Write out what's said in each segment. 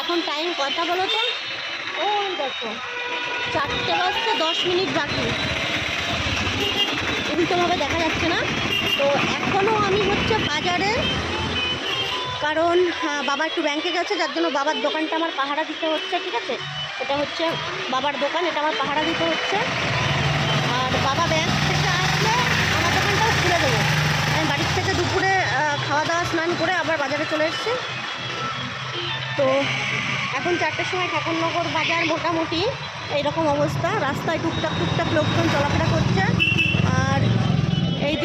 এখন টাইম কটা বলো তো? ওই দেখো 4টে বাজতে 10 মিনিট বাকি, উল্টোভাবে দেখা যাচ্ছে না। তো এখনও আমি হচ্ছে বাজারে, কারণ বাবা একটু ব্যাংকে গেছে, যার জন্য বাবার দোকানটা আমার পাহারা দিতে হচ্ছে। ঠিক আছে, এটা হচ্ছে বাবার দোকান, এটা আমার পাহারা দিতে হচ্ছে। আর বাবা ব্যাংক থেকে আসলে আমার দোকানটাও খুলে দেবো। আমি বাড়ির থেকে দুপুরে খাওয়া দাওয়া স্নান করে আবার বাজারে চলে এসেছি। তো এখন 4টের সময় ঠাকুরনগর বাজার মোটামুটি এইরকম অবস্থা, রাস্তায় টুকটাক টুকটাক লোকজন চলাফেরা করছে। আর এই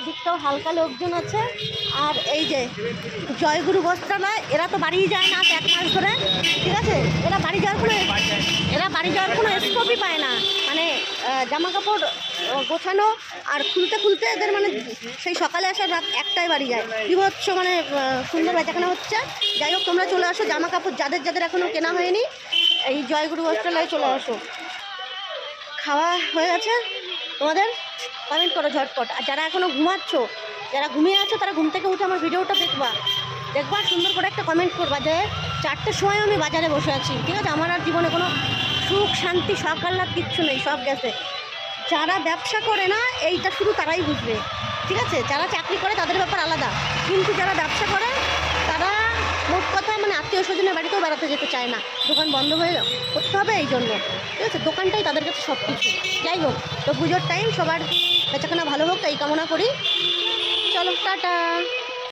দিকটাও হালকা লোকজন আছে। আর এই যে জয়গুরু বস্ত্রালয়, এরা তো বাড়ি যায় না 1 মাস ধরে। ঠিক আছে, এরা বাড়ি যাওয়ার কোনো স্কোপই পায় না। মানে জামা কাপড় গোছানো আর খুলতে এদের মানে সেই সকালে আসা রাত 1টায় বাড়ি যায়। বিভৎস মানে সুন্দর বেচাকেনা হচ্ছে। যাই হোক, তোমরা চলে আসো, জামা কাপড় যাদের এখনও কেনা হয়নি এই জয়গুরু বস্ত্রালয়ে চলে আসো। খাওয়া হয়ে গেছে তোমাদের? কমেন্ট করো ঝটপট। আর যারা এখনও ঘুমাচ্ছ, যারা ঘুমিয়ে আছো, তারা ঘুম থেকে উঠে আমার ভিডিওটা দেখবা সুন্দর করে একটা কমেন্ট করবা যে 4টের সময় আমি বাজারে বসে আছি। ঠিক আছে, আমার আর জীবনে কোনো সুখ শান্তি শখ আহ্লাদ কিচ্ছু নেই, সব গেছে। যারা ব্যবসা করে না এইটা শুধু তারাই বুঝবে। ঠিক আছে, যারা চাকরি করে তাদের ব্যাপার আলাদা, কিন্তু যারা ব্যবসা করে তারা মোট কথা মানে আত্মীয় স্বজনের বাড়িতেও বেড়াতে যেতে চায় না, দোকান বন্ধ হয়ে করতে হবে এই জন্য। ঠিক আছে, দোকানটাই তাদের কাছে সব কিছু। যাই হোক, তো পুজোর টাইম, সবার বেচাকেনা ভালো হোক এই কামনা করি। চলো, টাটা।